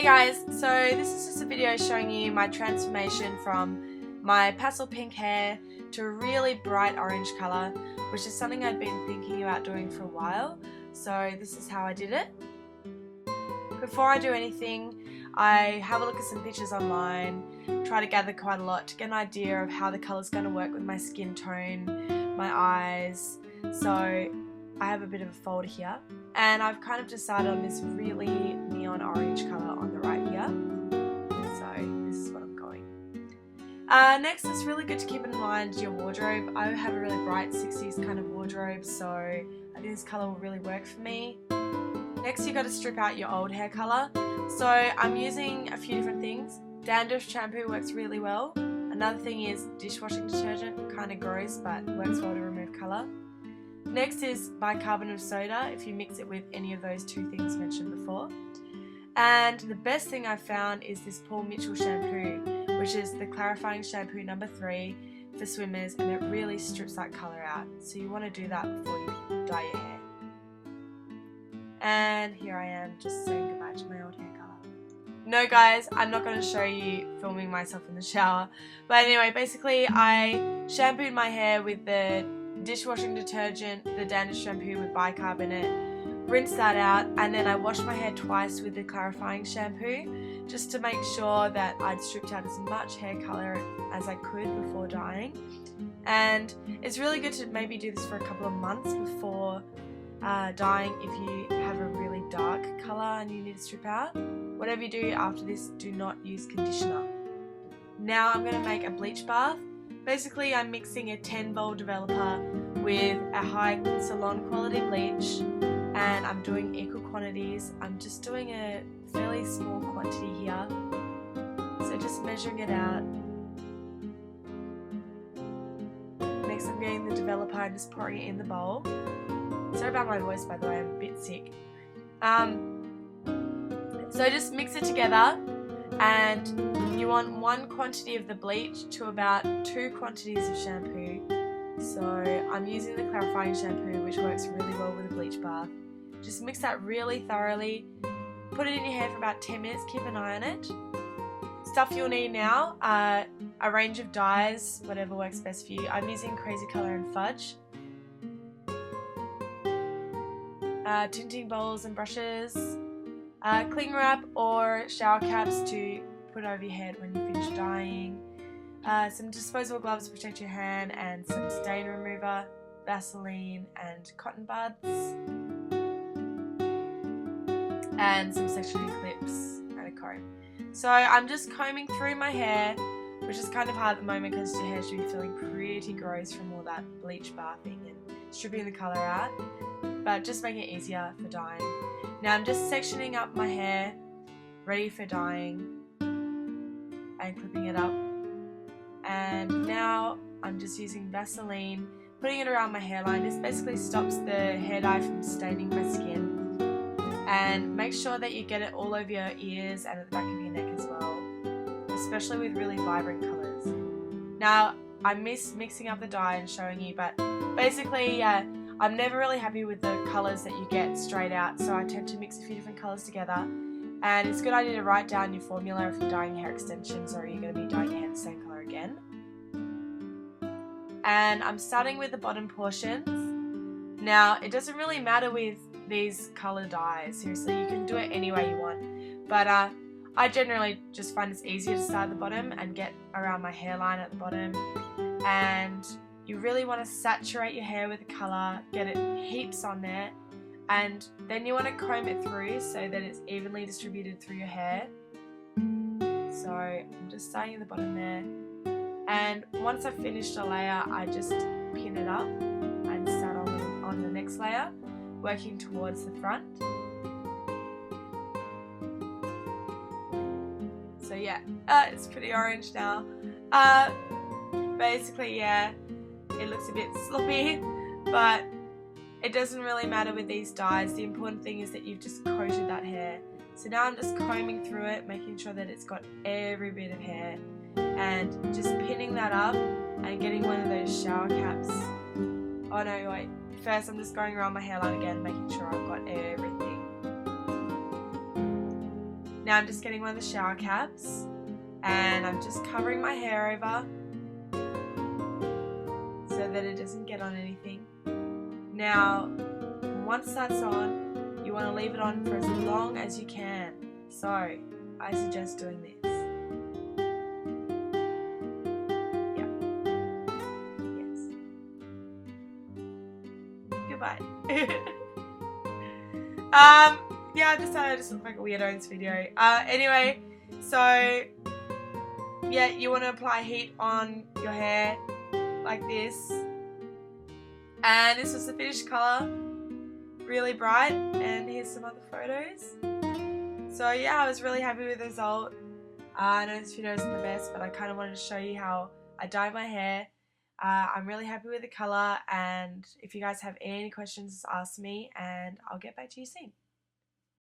Hey guys, so this is just a video showing you my transformation from my pastel pink hair to a really bright orange colour, which is something I'd been thinking about doing for a while. So this is how I did it. Before I do anything, I have a look at some pictures online, try to gather quite a lot to get an idea of how the colour's going to work with my skin tone, my eyes. So I have a bit of a folder here, and I've kind of decided on this really neon orange colour on the right here. So this is what I'm going. Next, it's really good to keep in mind your wardrobe. I have a really bright 60s kind of wardrobe, so I think this colour will really work for me. Next, you've got to strip out your old hair colour. So I'm using a few different things. Dandruff shampoo works really well. Another thing is dishwashing detergent, kind of gross but works well to remove colour. Next is bicarbonate of soda, if you mix it with any of those two things mentioned before. And the best thing I've found is this Paul Mitchell shampoo, which is the clarifying shampoo number 3 for swimmers, and it really strips that colour out. So you want to do that before you dye your hair. And here I am just saying goodbye to my old hair colour. No guys, I'm not going to show you filming myself in the shower. But anyway, basically I shampooed my hair with the dishwashing detergent, the dandruff shampoo with bicarbonate, rinsed that out, and then I washed my hair twice with the clarifying shampoo just to make sure that I'd stripped out as much hair colour as I could before dyeing. And it's really good to maybe do this for a couple of months before dyeing if you have a really dark colour and you need to strip out. Whatever you do after this, do not use conditioner. Now I'm going to make a bleach bath. Basically, I'm mixing a 10-bowl developer with a high salon quality bleach, and I'm doing equal quantities. I'm just doing a fairly small quantity here, so just measuring it out. Next, I'm getting the developer and just pouring it in the bowl. Sorry about my voice, by the way, I'm a bit sick. So just mix it together, and you want 1 quantity of the bleach to about 2 quantities of shampoo. So I'm using the clarifying shampoo, which works really well with a bleach bath. Just mix that really thoroughly, put it in your hair for about 10 minutes, keep an eye on it. Stuff you'll need now, a range of dyes, whatever works best for you. I'm using Crazy Colour and Fudge. Tinting bowls and brushes, cling wrap or shower caps to put over your head when you finish dyeing, some disposable gloves to protect your hand, and some stain remover, Vaseline and cotton buds, and some sectioning clips and a comb. So I'm just combing through my hair, which is kind of hard at the moment because your hair should be feeling pretty gross from all that bleach bathing and stripping the colour out, but just making it easier for dyeing. Now I'm just sectioning up my hair, ready for dyeing, and clipping it up. And now I'm just using Vaseline, putting it around my hairline. This basically stops the hair dye from staining my skin. And make sure that you get it all over your ears and at the back of your neck as well, especially with really vibrant colours. Now I miss mixing up the dye and showing you, but basically I'm never really happy with the colours that you get straight out, so I tend to mix a few different colours together. And it's a good idea to write down your formula if you're dyeing hair extensions or you're going to be dyeing your hair the same colour again. And I'm starting with the bottom portions. Now, it doesn't really matter with these colour dyes, seriously, you can do it any way you want. But I generally just find it's easier to start at the bottom and get around my hairline at the bottom. And you really want to saturate your hair with the colour, get it heaps on there, and then you want to comb it through so that it's evenly distributed through your hair. So I'm just starting at the bottom there, and once I've finished a layer, I just pin it up and start on the next layer, working towards the front. So yeah, it's pretty orange now. Basically, yeah, it looks a bit sloppy, but it doesn't really matter with these dyes. The important thing is that you've just coated that hair. So now I'm just combing through it, making sure that it's got every bit of hair, and just pinning that up and getting one of those shower caps. Oh no, wait. First I'm just going around my hairline again, making sure I've got everything. Now I'm just getting one of the shower caps and I'm just covering my hair over so that it doesn't get on anything. Now, once that's on, you want to leave it on for as long as you can. So, I suggest doing this. Yeah. Yes. Goodbye. Yeah, I decided I just look like a weirdo in this video. Anyway, so yeah, you want to apply heat on your hair like this. And this was the finished colour, really bright, and here's some other photos. So yeah, I was really happy with the result. I know this video isn't the best, but I kind of wanted to show you how I dye my hair. I'm really happy with the colour, and if you guys have any questions, ask me and I'll get back to you soon.